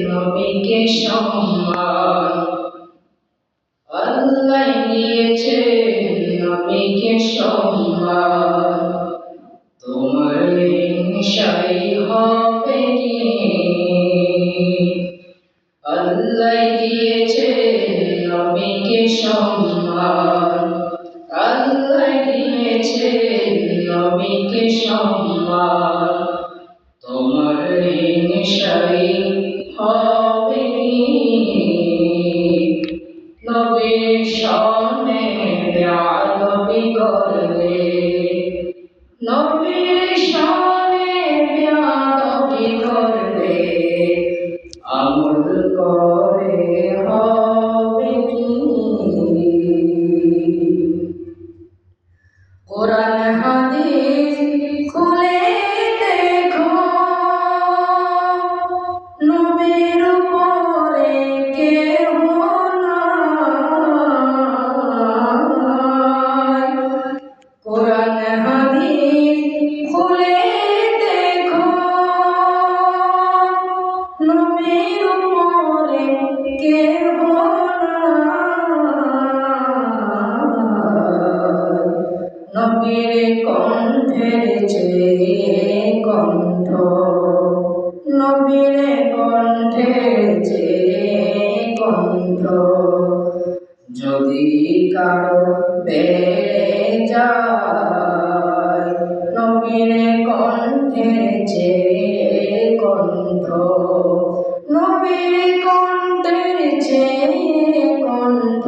নবীকে সম্মান আল্লাহ দিয়েছে নবীকে সম্মান তোমার হিংসাই হবে কি আল্লাহ দিয়েছে নবীকে সম্মান আল্লাহ দিয়েছে নবীকে সম্মান তোমার হিংসাই হবে কি নবীর শানে বেয়াদবি করলে নবীর শানে বেয়াদবি করলে আমল করে হবে কি কোরআন হাদিস খুলে দেখো নবীর উপরে কেহ নাই কোরআন হাদিস খুলে দেখো নবীর উপরে কেহ নবীর কণ্ঠের চেয়ে কণ্ঠ নবীর কণ্ঠের চেয়ে কণ্ঠ যদি কারো বেড়ে যায় নবীর কণ্ঠের চেয়ে কণ্ঠ নবীর কণ্ঠের চেয়ে কণ্ঠ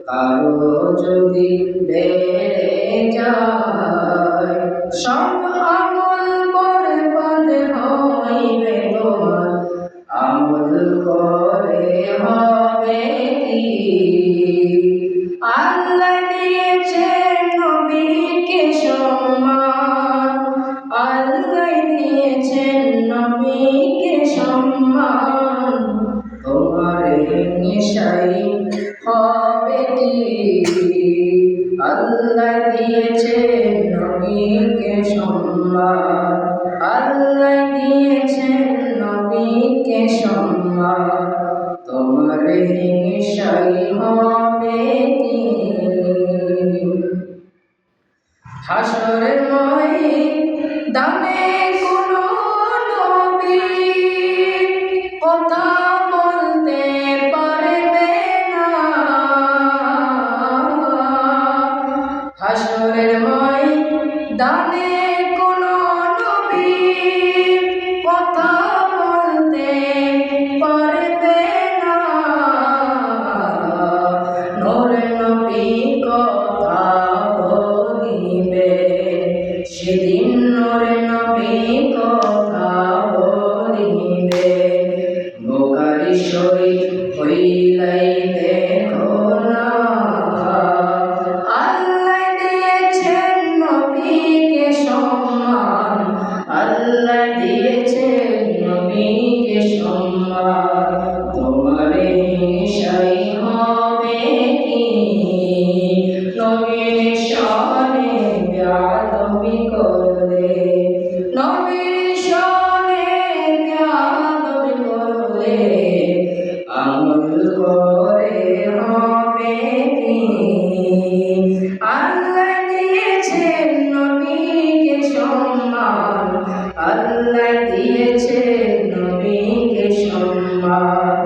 কারো যদি বেড়ে যায় সব আমল বরবাদ হইবে তোমার আমল করে হবে কি আল্লাহ দিয়েছে নবীকে সম্মান আল্লাহ দিয়েছে নবীকে সম্মান তোমার হিংসাই হবে কি আল্লাহ দিয়েছে নবীকে সম্মান আল্লাহ দিয়েছে নবীকে সম্মান তোমার হিংসাই হবে কি হাসরের ময়দানে কোনো নবী কথা বলতে পারবে না হাসরের ময়দানে কোনো নবী কথা বলতে পারবে না নূর নবী কথা বলিবে সেদিন নূর নবী কথা বলিবে বুখারী শরীফ হইলাই দেখো না আল্লাহ দিয়েছেন নবীকে সম্মান আল্লাহ দিয়েছেন নবীকে সম্মান তোমার হিংসাই হবে কি নবীর শানে বেয়াদবি করলে নবীর শানে বেয়াদবি করলে আমল করে হবে কি আল্লাহ দিয়েছেন নবীকে সম্মান আল্লাহ দিয়েছেন নবীকে সম্মান